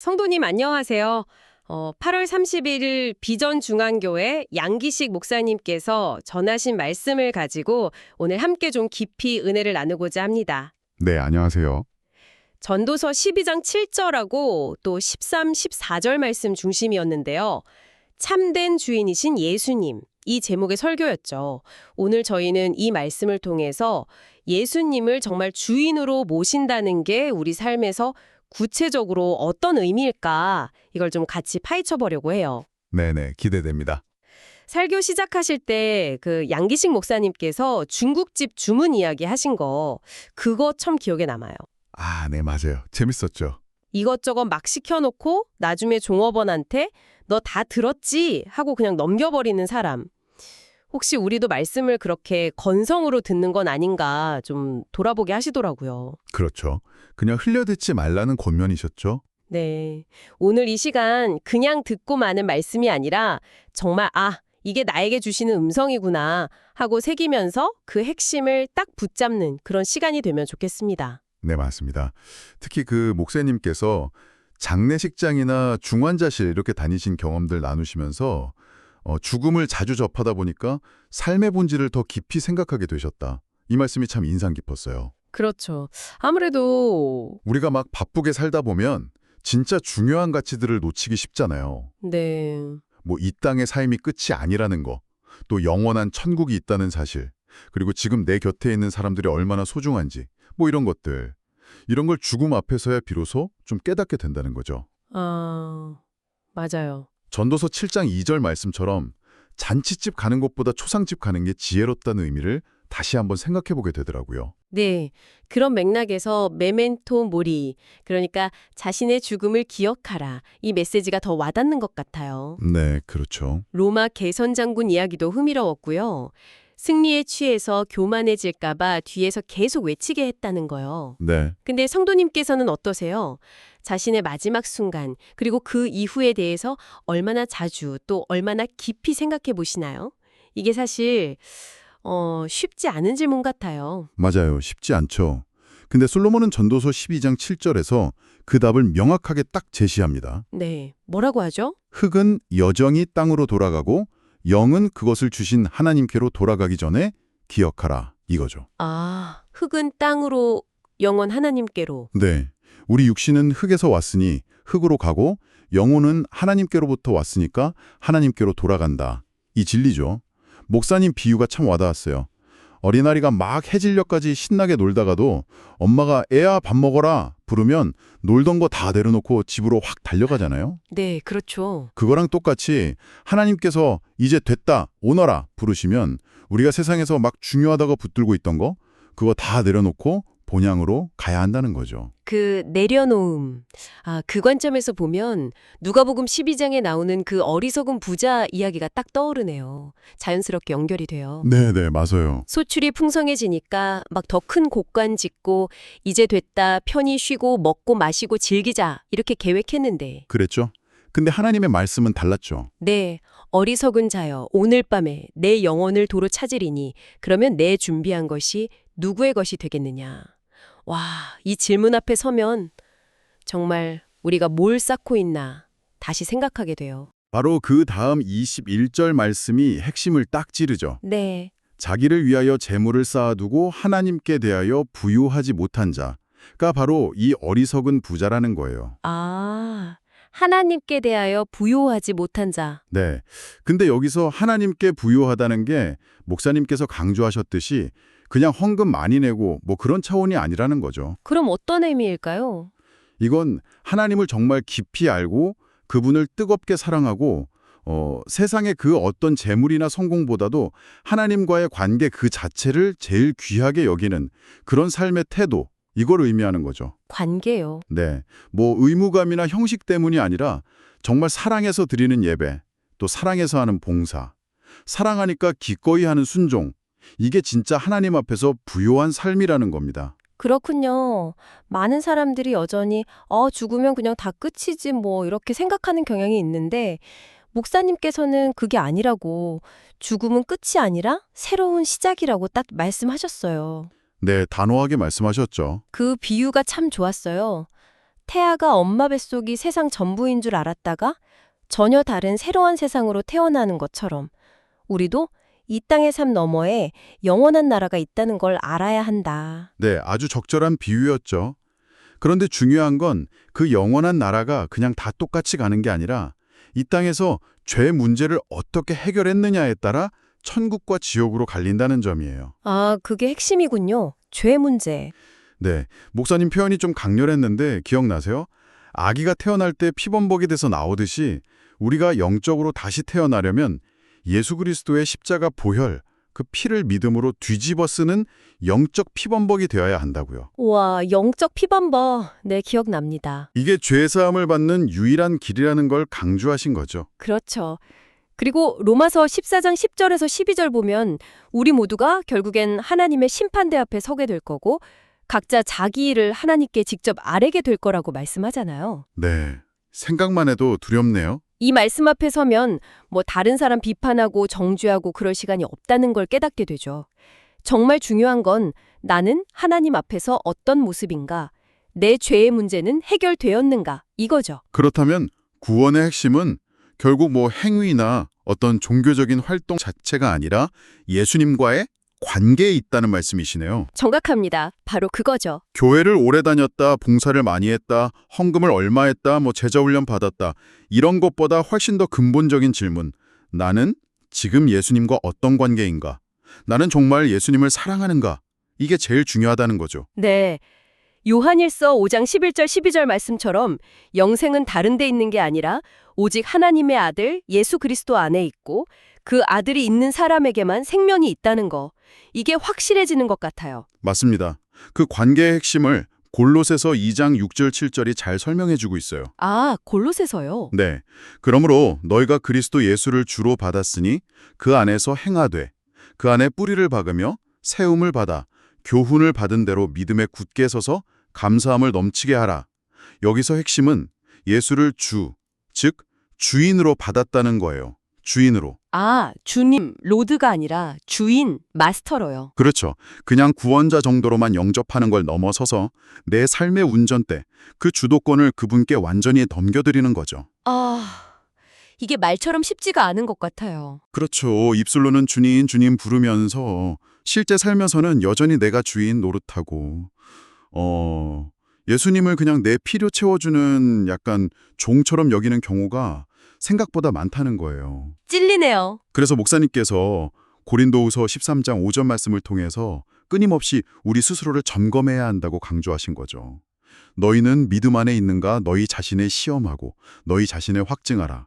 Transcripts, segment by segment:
성도님 안녕하세요. 8월 31일 비전중앙교회 양기식 목사님께서 전하신 말씀을 가지고 오늘 함께 좀 깊이 은혜를 나누고자 합니다. 네, 안녕하세요. 전도서 12장 7절하고 또 13, 14절 말씀 중심이었는데요. 참된 주인이신 예수님, 이 제목의 설교였죠. 오늘 저희는 이 말씀을 통해서 예수님을 정말 주인으로 모신다는 게 우리 삶에서 구체적으로 어떤 의미일까 이걸 좀 같이 파헤쳐 보려고 해요. 네네, 기대됩니다. 설교 시작하실 때 그 양기식 목사님께서 중국집 주문 이야기 하신 거 그거 참 기억에 남아요. 아, 네, 맞아요. 재밌었죠. 이것저것 막 시켜놓고 나중에 종업원한테 너 다 들었지? 하고 그냥 넘겨버리는 사람. 혹시 우리도 말씀을 그렇게 건성으로 듣는 건 아닌가 좀 돌아보게 하시더라고요. 그렇죠. 그냥 흘려듣지 말라는 권면이셨죠? 네. 오늘 이 시간 그냥 듣고 마는 말씀이 아니라 정말 이게 나에게 주시는 음성이구나 하고 새기면서 그 핵심을 딱 붙잡는 그런 시간이 되면 좋겠습니다. 네, 맞습니다. 특히 그 목사님께서 장례식장이나 중환자실 이렇게 다니신 경험들 나누시면서 죽음을 자주 접하다 보니까 삶의 본질을 더 깊이 생각하게 되셨다. 이 말씀이 참 인상 깊었어요. 그렇죠. 아무래도 우리가 막 바쁘게 살다 보면 진짜 중요한 가치들을 놓치기 쉽잖아요. 네. 뭐 이 땅의 삶이 끝이 아니라는 거, 또 영원한 천국이 있다는 사실, 그리고 지금 내 곁에 있는 사람들이 얼마나 소중한지, 뭐 이런 것들. 이런 걸 죽음 앞에서야 비로소 좀 깨닫게 된다는 거죠. 맞아요. 전도서 7장 2절 말씀처럼 잔치집 가는 것보다 초상집 가는 게 지혜롭다는 의미를 다시 한번 생각해 보게 되더라고요. 네. 그런 맥락에서 메멘토 모리, 그러니까 자신의 죽음을 기억하라. 이 메시지가 더 와닿는 것 같아요. 네, 그렇죠. 로마 개선 장군 이야기도 흥미로웠고요. 승리에 취해서 교만해질까봐 뒤에서 계속 외치게 했다는 거요. 네. 근데 성도님께서는 어떠세요? 자신의 마지막 순간, 그리고 그 이후에 대해서 얼마나 자주 또 얼마나 깊이 생각해 보시나요? 이게 사실 쉽지 않은 질문 같아요. 맞아요. 쉽지 않죠. 근데 솔로몬은 전도서 12장 7절에서 그 답을 명확하게 딱 제시합니다. 네. 뭐라고 하죠? 흙은 여정이 땅으로 돌아가고 영은 그것을 주신 하나님께로 돌아가기 전에 기억하라. 이거죠. 흙은 땅으로, 영원 하나님께로. 네. 우리 육신은 흙에서 왔으니 흙으로 가고 영혼은 하나님께로부터 왔으니까 하나님께로 돌아간다. 이 진리죠. 목사님 비유가 참 와닿았어요. 어린아이가 막 해질녘까지 신나게 놀다가도 엄마가 애야 밥 먹어라 부르면 놀던 거 다 내려놓고 집으로 확 달려가잖아요. 네, 그렇죠. 그거랑 똑같이 하나님께서 이제 됐다 오너라 부르시면 우리가 세상에서 막 중요하다고 붙들고 있던 거 그거 다 내려놓고 본향으로 가야 한다는 거죠. 그 내려놓음. 그 관점에서 보면 누가복음 12장에 나오는 그 어리석은 부자 이야기가 딱 떠오르네요. 자연스럽게 연결이 돼요. 네네 맞아요. 소출이 풍성해지니까 막 더 큰 곡관 짓고 이제 됐다 편히 쉬고 먹고 마시고 즐기자 이렇게 계획했는데 그랬죠. 근데 하나님의 말씀은 달랐죠. 네, 어리석은 자여 오늘 밤에 내 영혼을 도로 찾으리니 그러면 내 준비한 것이 누구의 것이 되겠느냐. 와, 이 질문 앞에 서면 정말 우리가 뭘 쌓고 있나 다시 생각하게 돼요. 바로 그 다음 21절 말씀이 핵심을 딱 찌르죠. 네, 자기를 위하여 재물을 쌓아두고 하나님께 대하여 부유하지 못한 자가 바로 이 어리석은 부자라는 거예요. 하나님께 대하여 부요하지 못한 자. 네. 근데 여기서 하나님께 부유하다는 게 목사님께서 강조하셨듯이 그냥 헌금 많이 내고 뭐 그런 차원이 아니라는 거죠. 그럼 어떤 의미일까요? 이건 하나님을 정말 깊이 알고 그분을 뜨겁게 사랑하고 세상의 그 어떤 재물이나 성공보다도 하나님과의 관계 그 자체를 제일 귀하게 여기는 그런 삶의 태도, 이걸 의미하는 거죠. 관계요. 네, 뭐 의무감이나 형식 때문이 아니라 정말 사랑해서 드리는 예배, 또 사랑해서 하는 봉사, 사랑하니까 기꺼이 하는 순종, 이게 진짜 하나님 앞에서 부요한 삶이라는 겁니다. 그렇군요. 많은 사람들이 여전히 죽으면 그냥 다 끝이지 뭐 이렇게 생각하는 경향이 있는데 목사님께서는 그게 아니라고 죽음은 끝이 아니라 새로운 시작이라고 딱 말씀하셨어요. 네, 단호하게 말씀하셨죠. 그 비유가 참 좋았어요. 태아가 엄마 뱃속이 세상 전부인 줄 알았다가 전혀 다른 새로운 세상으로 태어나는 것처럼 우리도 이 땅의 삶 너머에 영원한 나라가 있다는 걸 알아야 한다. 네, 아주 적절한 비유였죠. 그런데 중요한 건 그 영원한 나라가 그냥 다 똑같이 가는 게 아니라 이 땅에서 죄 문제를 어떻게 해결했느냐에 따라 천국과 지옥으로 갈린다는 점이에요. 아, 그게 핵심이군요. 죄 문제. 네, 목사님 표현이 좀 강렬했는데 기억나세요? 아기가 태어날 때 피범벅이 돼서 나오듯이 우리가 영적으로 다시 태어나려면 예수 그리스도의 십자가 보혈, 그 피를 믿음으로 뒤집어 쓰는 영적 피범벅이 되어야 한다고요. 와, 영적 피범벅. 네, 기억납니다. 이게 죄사함을 받는 유일한 길이라는 걸 강조하신 거죠. 그렇죠. 그리고 로마서 14장 10절에서 12절 보면 우리 모두가 결국엔 하나님의 심판대 앞에 서게 될 거고 각자 자기 일을 하나님께 직접 아뢰게 될 거라고 말씀하잖아요. 네, 생각만 해도 두렵네요. 이 말씀 앞에 서면 뭐 다른 사람 비판하고 정죄하고 그럴 시간이 없다는 걸 깨닫게 되죠. 정말 중요한 건 나는 하나님 앞에서 어떤 모습인가, 내 죄의 문제는 해결되었는가 이거죠. 그렇다면 구원의 핵심은 결국 뭐 행위나 어떤 종교적인 활동 자체가 아니라 예수님과의 관계에 있다는 말씀이시네요. 정확합니다. 바로 그거죠. 교회를 오래 다녔다, 봉사를 많이 했다, 헌금을 얼마 했다, 뭐 제자훈련 받았다. 이런 것보다 훨씬 더 근본적인 질문. 나는 지금 예수님과 어떤 관계인가? 나는 정말 예수님을 사랑하는가? 이게 제일 중요하다는 거죠. 네. 요한일서 5장 11절 12절 말씀처럼 영생은 다른 데 있는 게 아니라 오직 하나님의 아들 예수 그리스도 안에 있고 그 아들이 있는 사람에게만 생명이 있다는 거. 이게 확실해지는 것 같아요. 맞습니다. 그 관계의 핵심을 골로새서 2장 6절 7절이 잘 설명해 주고 있어요. 아, 골로새서요. 네. 그러므로 너희가 그리스도 예수를 주로 받았으니 그 안에서 행하되 그 안에 뿌리를 박으며 세움을 받아 교훈을 받은 대로 믿음에 굳게 서서 감사함을 넘치게 하라. 여기서 핵심은 예수를 주, 즉 주인으로 받았다는 거예요. 주인으로. 아, 주님, 로드가 아니라 주인, 마스터로요. 그렇죠. 그냥 구원자 정도로만 영접하는 걸 넘어서서 내 삶의 운전대, 그 주도권을 그분께 완전히 넘겨드리는 거죠. 아, 이게 말처럼 쉽지가 않은 것 같아요. 그렇죠. 입술로는 주님, 주님 부르면서 실제 살면서는 여전히 내가 주인 노릇하고 예수님을 그냥 내 필요 채워주는 약간 종처럼 여기는 경우가 생각보다 많다는 거예요. 찔리네요. 그래서 목사님께서 고린도후서 13장 5절 말씀을 통해서 끊임없이 우리 스스로를 점검해야 한다고 강조하신 거죠. 너희는 믿음 안에 있는가 너희 자신을 시험하고 너희 자신을 확증하라.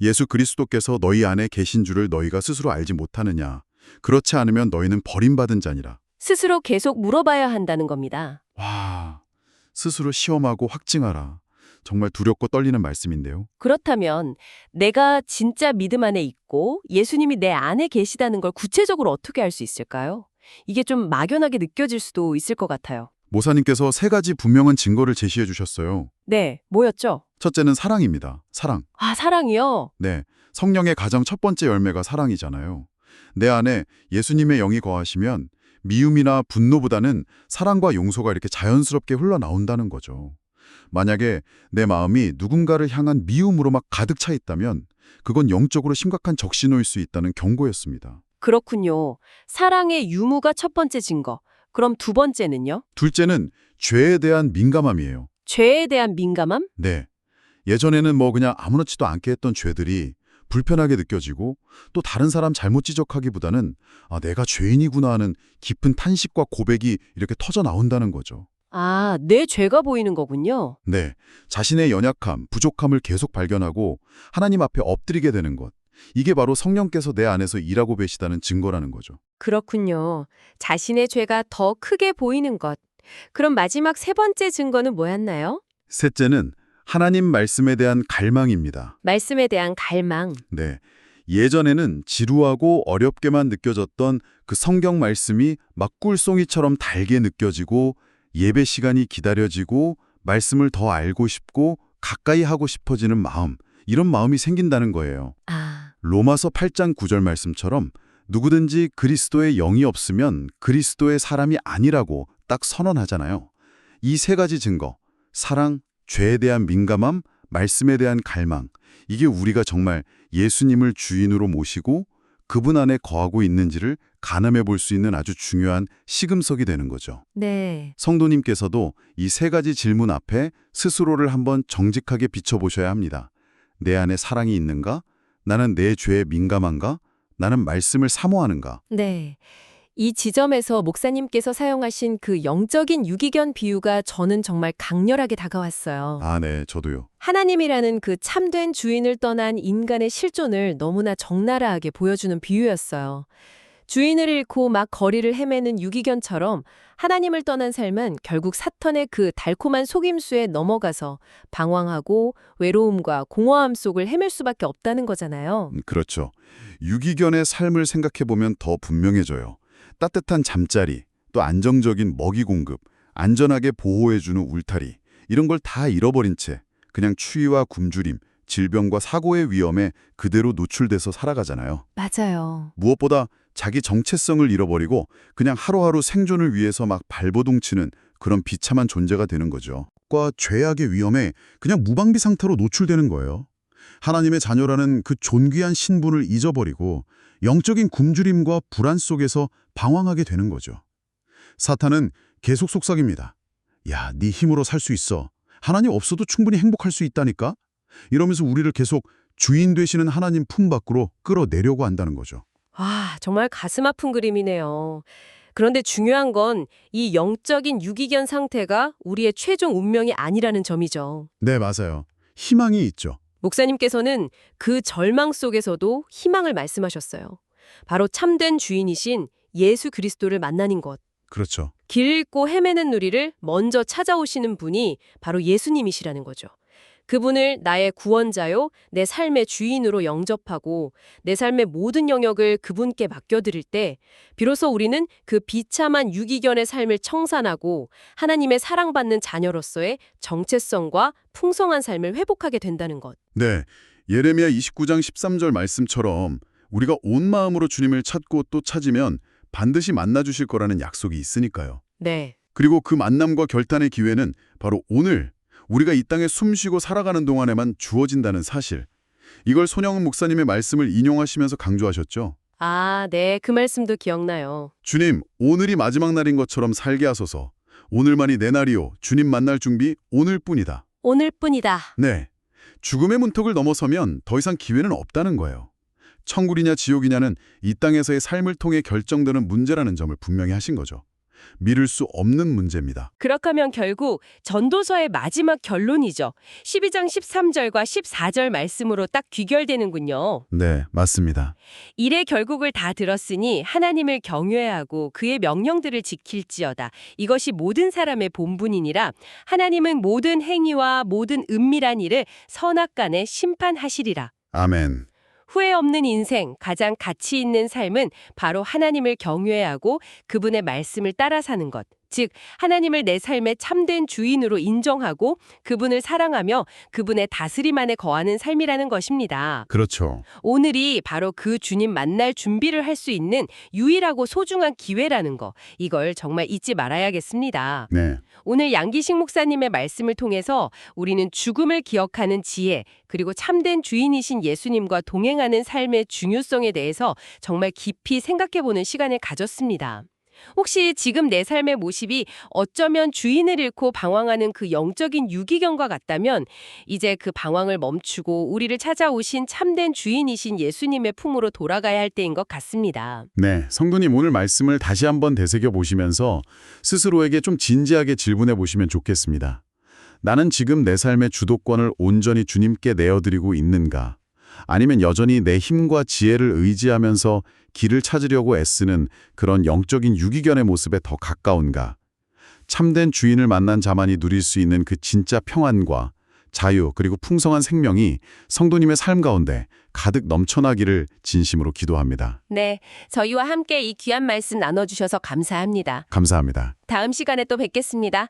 예수 그리스도께서 너희 안에 계신 줄을 너희가 스스로 알지 못하느냐. 그렇지 않으면 너희는 버림받은 자니라. 스스로 계속 물어봐야 한다는 겁니다. 와, 스스로 시험하고 확증하라. 정말 두렵고 떨리는 말씀인데요. 그렇다면 내가 진짜 믿음 안에 있고 예수님이 내 안에 계시다는 걸 구체적으로 어떻게 알 수 있을까요? 이게 좀 막연하게 느껴질 수도 있을 것 같아요. 모사님께서 3가지 분명한 증거를 제시해 주셨어요. 네, 뭐였죠? 첫째는 사랑입니다. 사랑. 아, 사랑이요? 네, 성령의 가장 첫 번째 열매가 사랑이잖아요. 내 안에 예수님의 영이 거하시면 미움이나 분노보다는 사랑과 용서가 이렇게 자연스럽게 흘러나온다는 거죠. 만약에 내 마음이 누군가를 향한 미움으로 막 가득 차 있다면 그건 영적으로 심각한 적신호일 수 있다는 경고였습니다. 그렇군요. 사랑의 유무가 첫 번째 증거. 그럼 두 번째는요? 둘째는 죄에 대한 민감함이에요. 죄에 대한 민감함? 네, 예전에는 뭐 그냥 아무렇지도 않게 했던 죄들이 불편하게 느껴지고 또 다른 사람 잘못 지적하기보다는 아, 내가 죄인이구나 하는 깊은 탄식과 고백이 이렇게 터져 나온다는 거죠. 아, 내 죄가 보이는 거군요. 네, 자신의 연약함, 부족함을 계속 발견하고 하나님 앞에 엎드리게 되는 것. 이게 바로 성령께서 내 안에서 일하고 계시다는 증거라는 거죠. 그렇군요. 자신의 죄가 더 크게 보이는 것. 그럼 마지막 세 번째 증거는 뭐였나요? 셋째는 하나님 말씀에 대한 갈망입니다. 말씀에 대한 갈망. 네, 예전에는 지루하고 어렵게만 느껴졌던 그 성경 말씀이 막 꿀송이처럼 달게 느껴지고 예배 시간이 기다려지고 말씀을 더 알고 싶고 가까이 하고 싶어지는 마음, 이런 마음이 생긴다는 거예요. 아, 로마서 8장 9절 말씀처럼 누구든지 그리스도의 영이 없으면 그리스도의 사람이 아니라고 딱 선언하잖아요. 이 3가지 증거, 사랑, 죄에 대한 민감함, 말씀에 대한 갈망, 이게 우리가 정말 예수님을 주인으로 모시고 그분 안에 거하고 있는지를 가늠해 볼 수 있는 아주 중요한 시금석이 되는 거죠. 네. 성도님께서도 이 세 가지 질문 앞에 스스로를 한번 정직하게 비춰보셔야 합니다. 내 안에 사랑이 있는가? 나는 내 죄에 민감한가? 나는 말씀을 사모하는가? 네. 이 지점에서 목사님께서 사용하신 그 영적인 유기견 비유가 저는 정말 강렬하게 다가왔어요. 아, 네, 저도요. 하나님이라는 그 참된 주인을 떠난 인간의 실존을 너무나 적나라하게 보여주는 비유였어요. 주인을 잃고 막 거리를 헤매는 유기견처럼 하나님을 떠난 삶은 결국 사탄의 그 달콤한 속임수에 넘어가서 방황하고 외로움과 공허함 속을 헤맬 수밖에 없다는 거잖아요. 그렇죠. 유기견의 삶을 생각해보면 더 분명해져요. 따뜻한 잠자리, 또 안정적인 먹이 공급, 안전하게 보호해주는 울타리, 이런 걸 다 잃어버린 채 그냥 추위와 굶주림, 질병과 사고의 위험에 그대로 노출돼서 살아가잖아요. 맞아요. 무엇보다 자기 정체성을 잃어버리고 그냥 하루하루 생존을 위해서 막 발버둥치는 그런 비참한 존재가 되는 거죠. 과 죄악의 위험에 그냥 무방비 상태로 노출되는 거예요. 하나님의 자녀라는 그 존귀한 신분을 잊어버리고 영적인 굶주림과 불안 속에서 방황하게 되는 거죠. 사탄은 계속 속삭입니다. 야, 네 힘으로 살 수 있어. 하나님 없어도 충분히 행복할 수 있다니까? 이러면서 우리를 계속 주인 되시는 하나님 품 밖으로 끌어내려고 한다는 거죠. 와, 정말 가슴 아픈 그림이네요. 그런데 중요한 건 이 영적인 유기견 상태가 우리의 최종 운명이 아니라는 점이죠. 네, 맞아요. 희망이 있죠. 목사님께서는 그 절망 속에서도 희망을 말씀하셨어요. 바로 참된 주인이신 예수 그리스도를 만나는 것. 그렇죠. 길 잃고 헤매는 우리를 먼저 찾아오시는 분이 바로 예수님이시라는 거죠. 그분을 나의 구원자요, 내 삶의 주인으로 영접하고 내 삶의 모든 영역을 그분께 맡겨드릴 때 비로소 우리는 그 비참한 유기견의 삶을 청산하고 하나님의 사랑받는 자녀로서의 정체성과 풍성한 삶을 회복하게 된다는 것. 네, 예레미야 29장 13절 말씀처럼 우리가 온 마음으로 주님을 찾고 또 찾으면 반드시 만나주실 거라는 약속이 있으니까요. 네. 그리고 그 만남과 결단의 기회는 바로 오늘 우리가 이 땅에 숨쉬고 살아가는 동안에만 주어진다는 사실. 이걸 손영은 목사님의 말씀을 인용하시면서 강조하셨죠. 아, 네. 그 말씀도 기억나요. 주님, 오늘이 마지막 날인 것처럼 살게 하소서. 오늘만이 내 날이요. 주님 만날 준비 오늘뿐이다. 오늘뿐이다. 네. 죽음의 문턱을 넘어서면 더 이상 기회는 없다는 거예요. 천국이냐 지옥이냐는 이 땅에서의 삶을 통해 결정되는 문제라는 점을 분명히 하신 거죠. 미룰 수 없는 문제입니다. 그렇게 하면 결국 전도서의 마지막 결론이죠. 12장 13절과 14절 말씀으로 딱 귀결되는군요. 네, 맞습니다. 일의 결국을 다 들었으니 하나님을 경외하고 그의 명령들을 지킬지어다. 이것이 모든 사람의 본분이니라. 하나님은 모든 행위와 모든 은밀한 일을 선악간에 심판하시리라. 아멘. 후회 없는 인생, 가장 가치 있는 삶은 바로 하나님을 경외하고 그분의 말씀을 따라 사는 것. 즉, 하나님을 내 삶의 참된 주인으로 인정하고 그분을 사랑하며 그분의 다스림 안에 거하는 삶이라는 것입니다. 그렇죠. 오늘이 바로 그 주님 만날 준비를 할 수 있는 유일하고 소중한 기회라는 거. 이걸 정말 잊지 말아야겠습니다. 네. 오늘 양기식 목사님의 말씀을 통해서 우리는 죽음을 기억하는 지혜, 그리고 참된 주인이신 예수님과 동행하는 삶의 중요성에 대해서 정말 깊이 생각해보는 시간을 가졌습니다. 혹시 지금 내 삶의 모습이 어쩌면 주인을 잃고 방황하는 그 영적인 유기견과 같다면 이제 그 방황을 멈추고 우리를 찾아오신 참된 주인이신 예수님의 품으로 돌아가야 할 때인 것 같습니다. 네, 성도님 오늘 말씀을 다시 한번 되새겨 보시면서 스스로에게 좀 진지하게 질문해 보시면 좋겠습니다. 나는 지금 내 삶의 주도권을 온전히 주님께 내어드리고 있는가? 아니면 여전히 내 힘과 지혜를 의지하면서 길을 찾으려고 애쓰는 그런 영적인 유기견의 모습에 더 가까운가? 참된 주인을 만난 자만이 누릴 수 있는 그 진짜 평안과 자유 그리고 풍성한 생명이 성도님의 삶 가운데 가득 넘쳐나기를 진심으로 기도합니다. 네, 저희와 함께 이 귀한 말씀 나눠주셔서 감사합니다. 감사합니다. 다음 시간에 또 뵙겠습니다.